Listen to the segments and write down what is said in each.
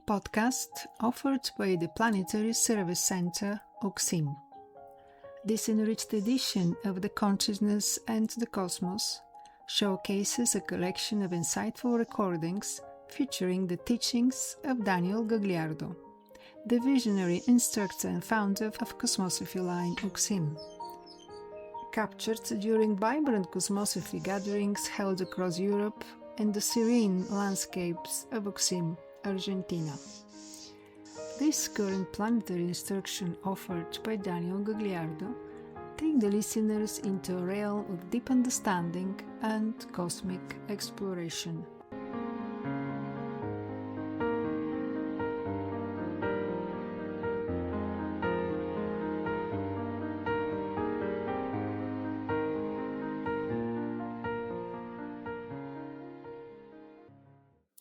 podcast offered by the Planetary Service Centre, Uksim. This enriched edition of the Consciousness and the Cosmos showcases a collection of insightful recordings featuring the teachings of Daniel Gagliardo, the visionary instructor and founder of Cosmosophy line Uksim. Captured during vibrant Cosmosophy gatherings held across Europe and the serene landscapes of Uksim, Argentina. This current planetary instruction offered by Daniel Gagliardo take the listeners into a realm of deep understanding and cosmic exploration.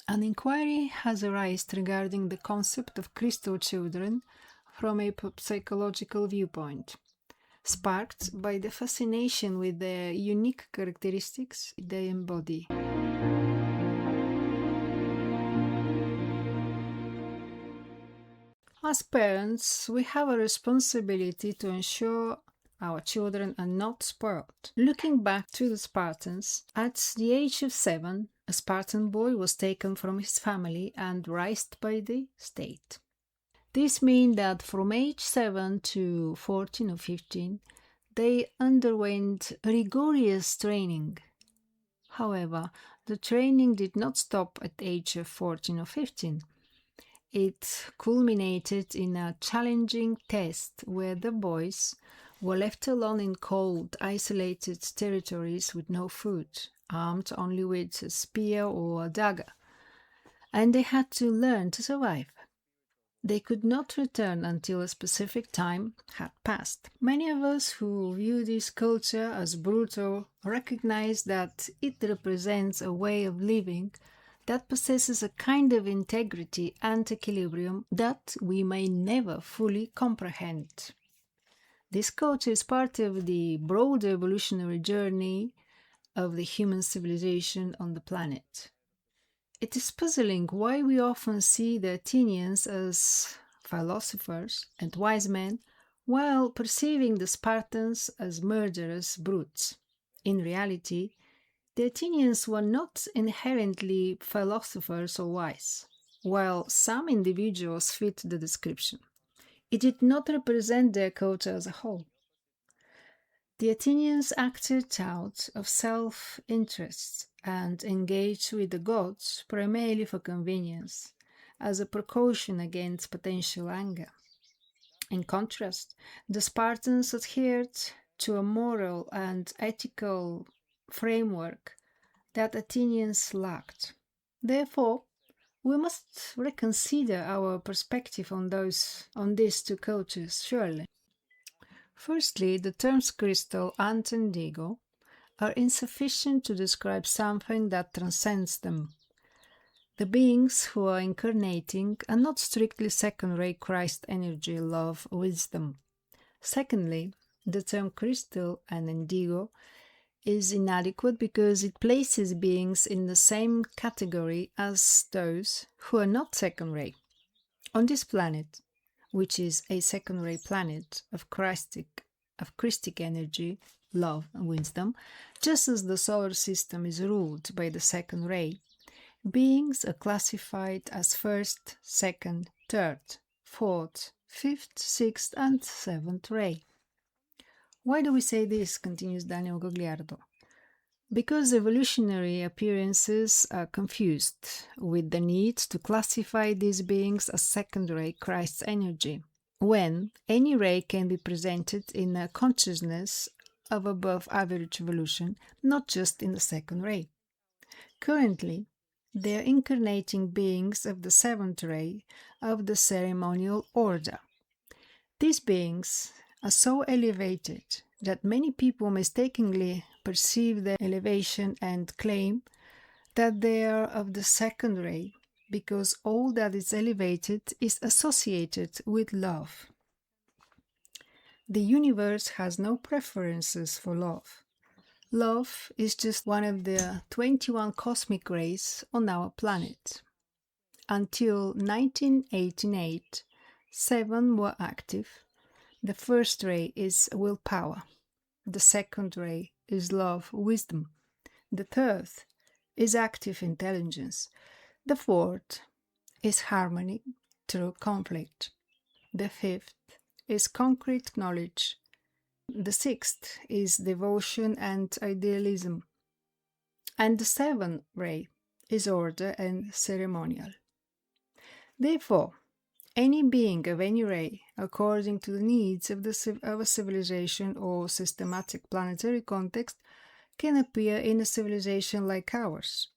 An inquiry has arisen regarding the concept of crystal children from a psychological viewpoint, sparked by the fascination with the unique characteristics they embody. As parents, we have a responsibility to ensure our children are not spoiled. Looking back to the Spartans, at the age of 7, a Spartan boy was taken from his family and raised by the state. This means that from age 7 to 14 or 15, they underwent rigorous training. However, the training did not stop at the age of 14 or 15. It culminated in a challenging test where the boys were left alone in cold, isolated territories with no food, armed only with a spear or a dagger, and they had to learn to survive. They could not return until a specific time had passed. Many of us who view this culture as brutal recognize that it represents a way of living that possesses a kind of integrity and equilibrium that we may never fully comprehend. This culture is part of the broader evolutionary journey of the human civilization on the planet. It is puzzling why we often see the Athenians as philosophers and wise men, while perceiving the Spartans as murderous brutes. In reality, the Athenians were not inherently philosophers or wise, while some individuals fit the description. It did not represent their culture as a whole. The Athenians acted out of self-interest and engaged with the gods primarily for convenience, as a precaution against potential anger. In contrast, the Spartans adhered to a moral and ethical framework that Athenians lacked. Therefore, we must reconsider our perspective on these two cultures, surely. Firstly, the terms crystal and indigo are insufficient to describe something that transcends them. The beings who are incarnating are not strictly second-rate Christ energy, love, wisdom. Secondly, the term crystal and indigo is inadequate because it places beings in the same category as those who are not second-rate. On this planet, which is a second-rate planet of Christic energy, love and wisdom, just as the solar system is ruled by the second ray, beings are classified as first, second, third, fourth, fifth, sixth and seventh ray. Why do we say this? Continues Daniel Gagliardo. Because evolutionary appearances are confused with the need to classify these beings as second-ray Christ's energy, when any ray can be presented in a consciousness of above-average evolution, not just in the second ray. Currently, they are incarnating beings of the seventh ray of the ceremonial order. These beings are so elevated that many people mistakenly perceive their elevation and claim that they are of the second ray because all that is elevated is associated with love. The universe has no preferences for love. Love is just one of the 21 cosmic rays on our planet. Until 1988, 7 were active. The first ray is willpower. The second ray is love, wisdom. The third is active intelligence. The fourth is harmony through conflict. The fifth is concrete knowledge. The sixth is devotion and idealism. And the seventh ray is order and ceremonial. Therefore, any being of any ray, according to the needs of a civilization or systematic planetary context, can appear in a civilization like ours.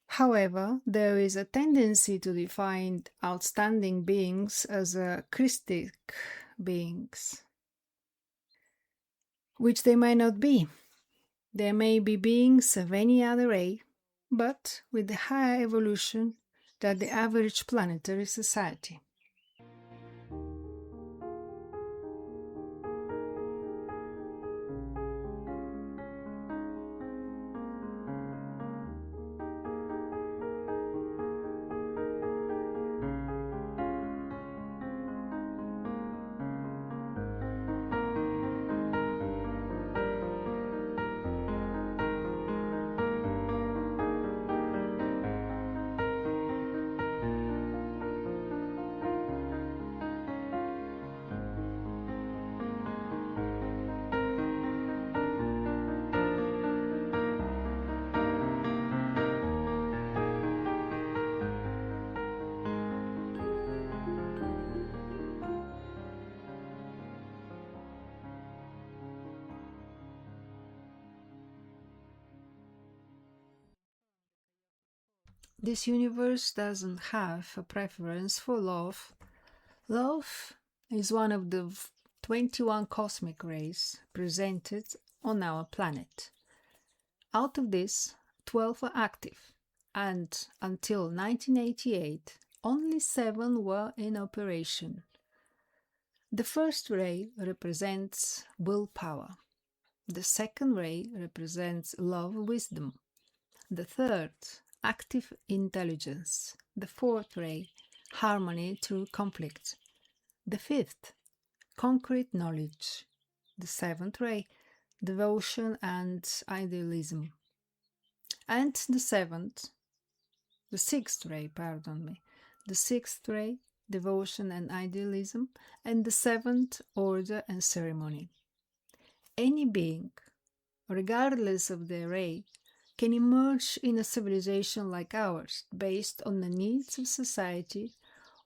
However, there is a tendency to define outstanding beings as Christic beings, which they might not be. There may be beings of any other ray, but with a higher evolution than the average planetary society. This universe doesn't have a preference for love. Love is one of the 21 cosmic rays presented on our planet. Out of this, 12 are active, and until 1988, only 7 were in operation. The first ray represents willpower. The second ray represents love, wisdom. The third, active intelligence. The fourth ray, harmony through conflict. The fifth, concrete knowledge. The seventh ray, devotion and idealism. And the sixth ray, devotion and idealism, and the seventh, order and ceremony. Any being, regardless of their ray, can emerge in a civilization like ours based on the needs of society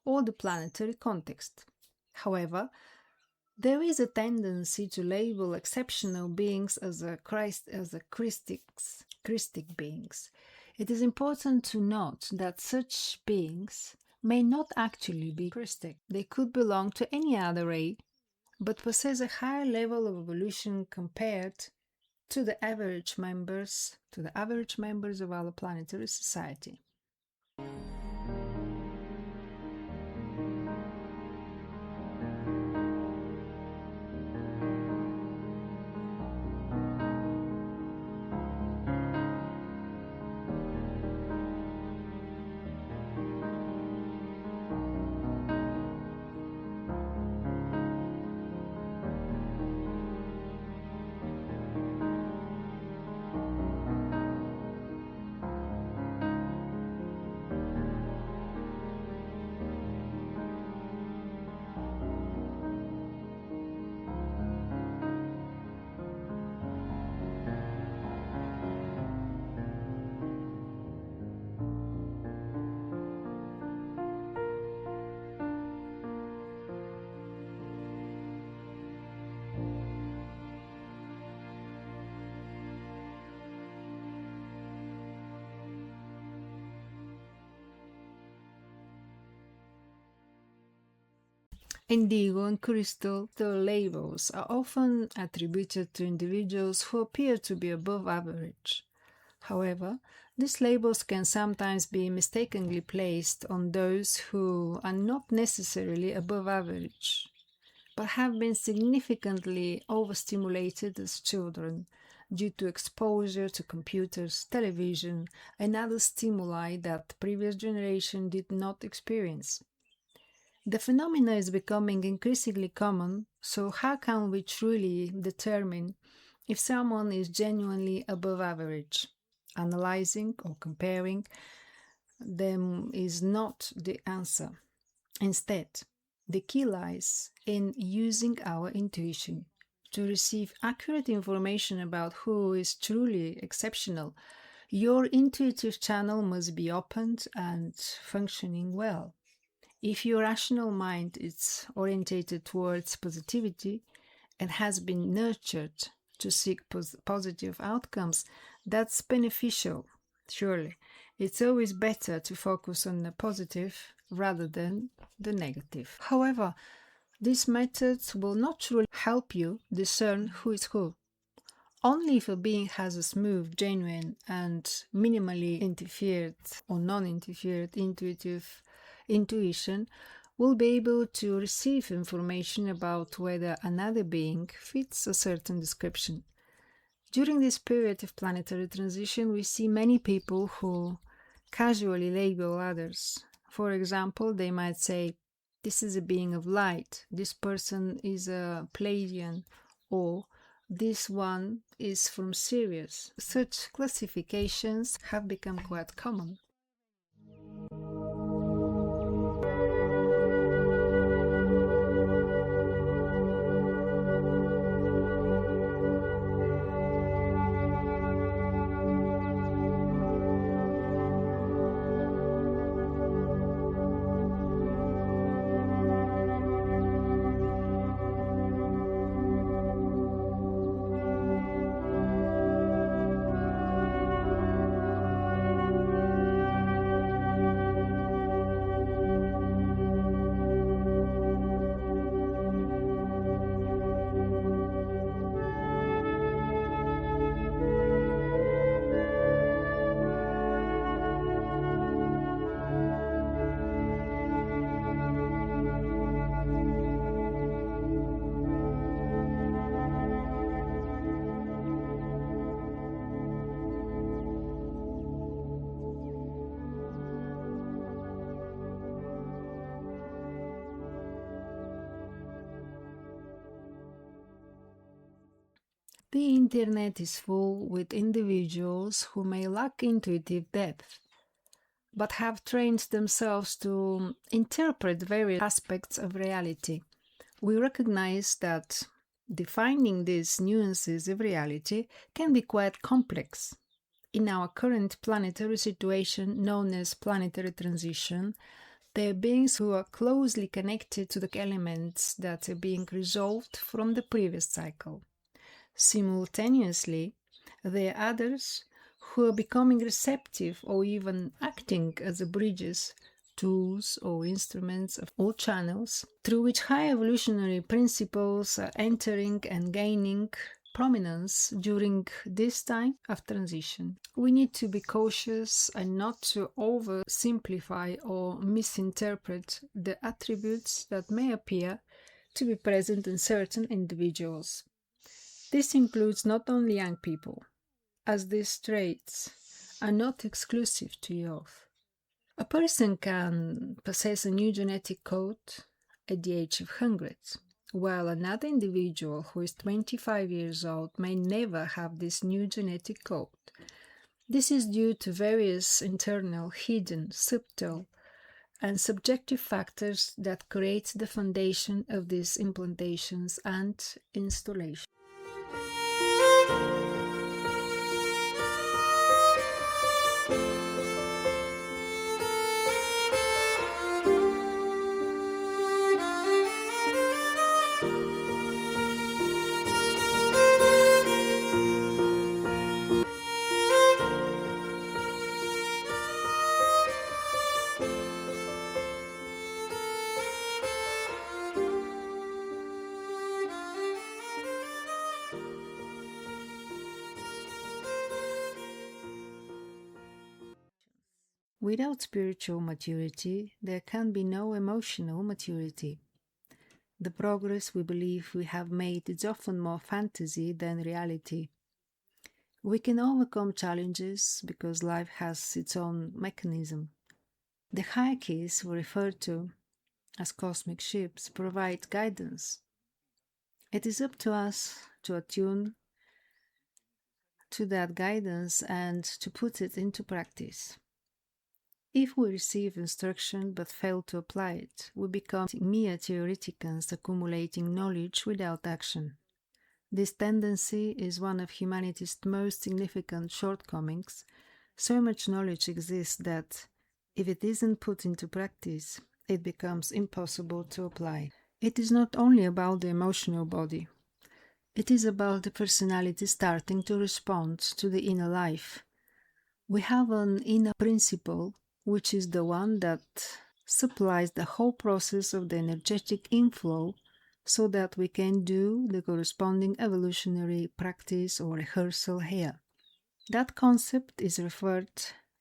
or the planetary context. However, there is a tendency to label exceptional beings as Christic beings. It is important to note that such beings may not actually be Christic. They could belong to any other ray, but possess a higher level of evolution compared to the average members of our planetary society. Indigo and crystal, their labels are often attributed to individuals who appear to be above average. However, these labels can sometimes be mistakenly placed on those who are not necessarily above average, but have been significantly overstimulated as children due to exposure to computers, television, and other stimuli that the previous generation did not experience. The phenomena is becoming increasingly common, so how can we truly determine if someone is genuinely above average? Analyzing or comparing them is not the answer. Instead, the key lies in using our intuition. To receive accurate information about who is truly exceptional, your intuitive channel must be opened and functioning well. If your rational mind is orientated towards positivity and has been nurtured to seek positive outcomes, that's beneficial, surely. It's always better to focus on the positive rather than the negative. However, these methods will not truly help you discern who is who. Only if a being has a smooth, genuine, and minimally interfered or non-interfered intuition will be able to receive information about whether another being fits a certain description. During this period of planetary transition, we see many people who casually label others. For example, they might say, "This is a being of light, this person is a Pleiadian," or "This one is from Sirius." Such classifications have become quite common. The internet is full with individuals who may lack intuitive depth, but have trained themselves to interpret various aspects of reality. We recognize that defining these nuances of reality can be quite complex. In our current planetary situation, known as planetary transition, there are beings who are closely connected to the elements that are being resolved from the previous cycle. Simultaneously, there are others who are becoming receptive or even acting as bridges, tools, or instruments or channels through which high evolutionary principles are entering and gaining prominence during this time of transition. We need to be cautious and not to oversimplify or misinterpret the attributes that may appear to be present in certain individuals. This includes not only young people, as these traits are not exclusive to youth. A person can possess a new genetic code at the age of 100, while another individual who is 25 years old may never have this new genetic code. This is due to various internal, hidden, subtle, and subjective factors that create the foundation of these implantations and installations. Without spiritual maturity, there can be no emotional maturity. The progress we believe we have made is often more fantasy than reality. We can overcome challenges because life has its own mechanism. The hierarchies we refer to as cosmic ships provide guidance. It is up to us to attune to that guidance and to put it into practice. If we receive instruction but fail to apply it, we become mere theoreticians accumulating knowledge without action. This tendency is one of humanity's most significant shortcomings. So much knowledge exists that, if it isn't put into practice, it becomes impossible to apply. It is not only about the emotional body. It is about the personality starting to respond to the inner life. We have an inner principle, which is the one that supplies the whole process of the energetic inflow so that we can do the corresponding evolutionary practice or rehearsal here. That concept is referred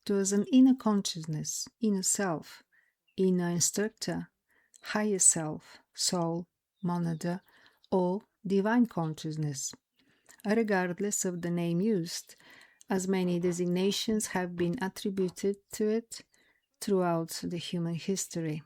to as an inner consciousness, inner self, inner instructor, higher self, soul, monada, or divine consciousness. Regardless of the name used, as many designations have been attributed to it throughout the human history.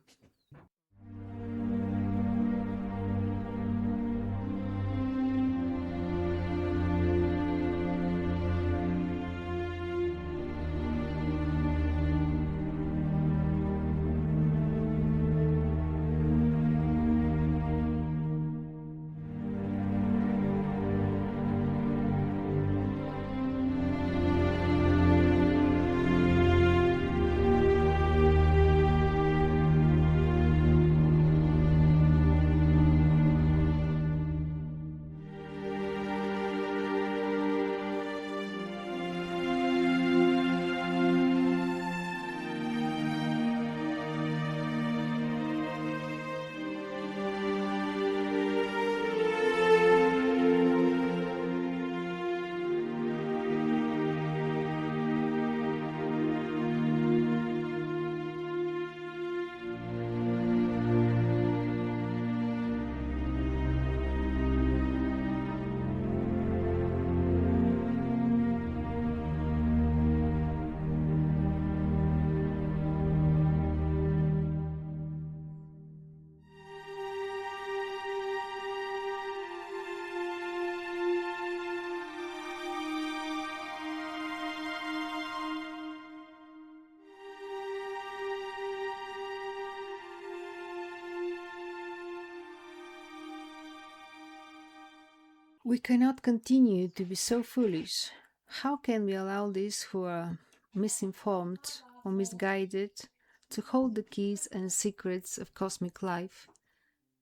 We cannot continue to be so foolish. How can we allow these who are misinformed or misguided to hold the keys and secrets of cosmic life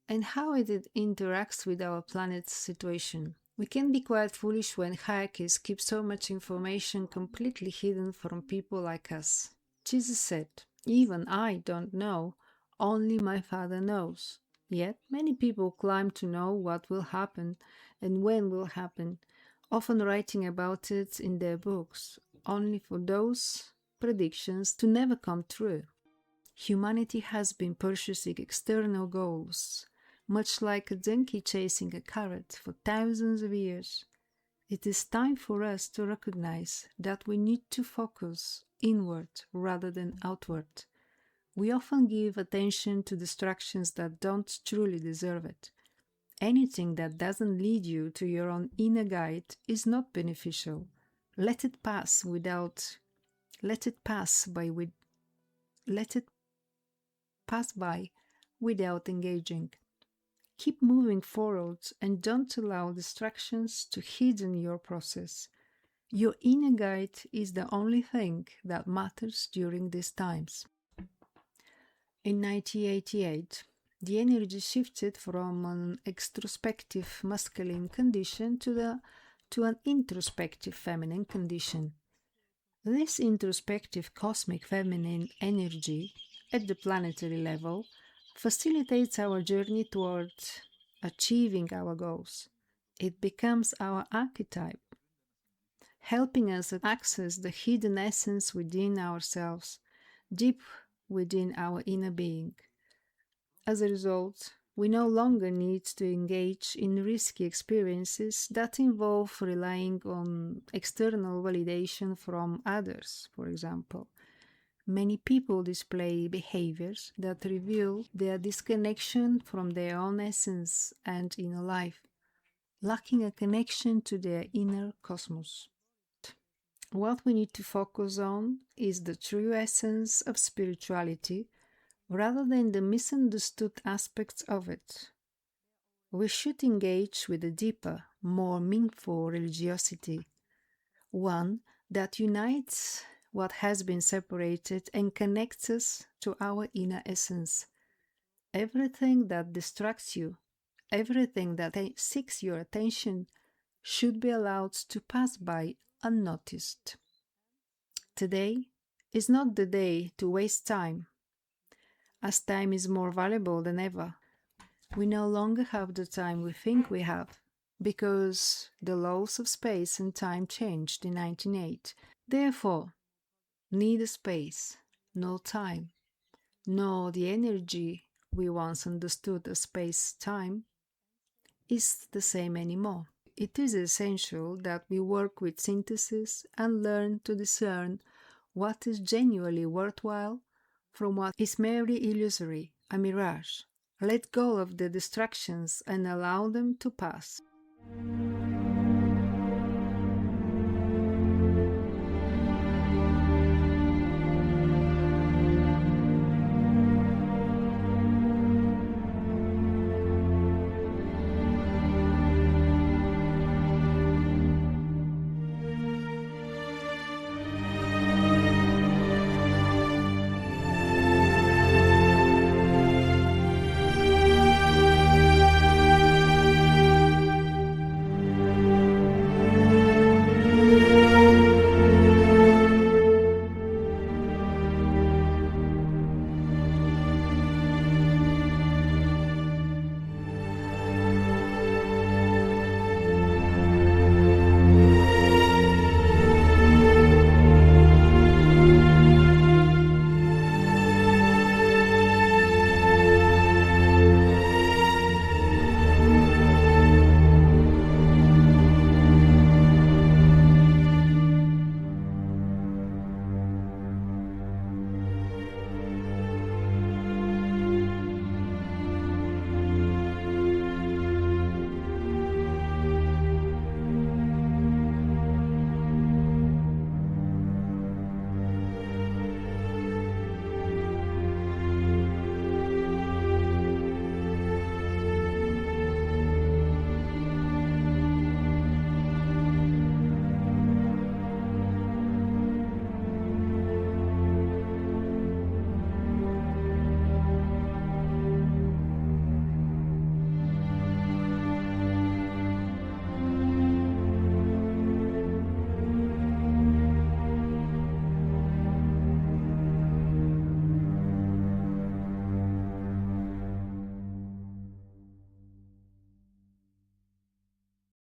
and how it interacts with our planet's situation? We can be quite foolish when hierarchies keep so much information completely hidden from people like us. Jesus said, "Even I don't know, only my Father knows." Yet many people claim to know what will happen and when will happen, often writing about it in their books, only for those predictions to never come true. Humanity has been pursuing external goals, much like a donkey chasing a carrot for thousands of years. It is time for us to recognize that we need to focus inward rather than outward. We often give attention to distractions that don't truly deserve it. Anything that doesn't lead you to your own inner guide is not beneficial. Let it pass by without engaging. Keep moving forward and don't allow distractions to hidden your process. Your inner guide is the only thing that matters during these times. In 1988, the energy shifted from an extrospective masculine condition to an introspective feminine condition. This introspective cosmic feminine energy at the planetary level facilitates our journey toward achieving our goals. It becomes our archetype, helping us access the hidden essence within ourselves, deep within our inner being. As a result, We no longer need to engage in risky experiences that involve relying on external validation from others, for example. Many people display behaviors that reveal their disconnection from their own essence and inner life, lacking a connection to their inner cosmos. What we need to focus on is the true essence of spirituality rather than the misunderstood aspects of it. We should engage with a deeper, more meaningful religiosity, one that unites what has been separated and connects us to our inner essence. Everything that distracts you, everything that seeks your attention, should be allowed to pass by unnoticed. Today is not the day to waste time, as time is more valuable than ever. We no longer have the time we think we have, because the laws of space and time changed in 1908. Therefore, neither space, nor time, nor the energy we once understood as space-time is the same anymore. It is essential that we work with synthesis and learn to discern what is genuinely worthwhile from what is merely illusory, a mirage. Let go of the distractions and allow them to pass.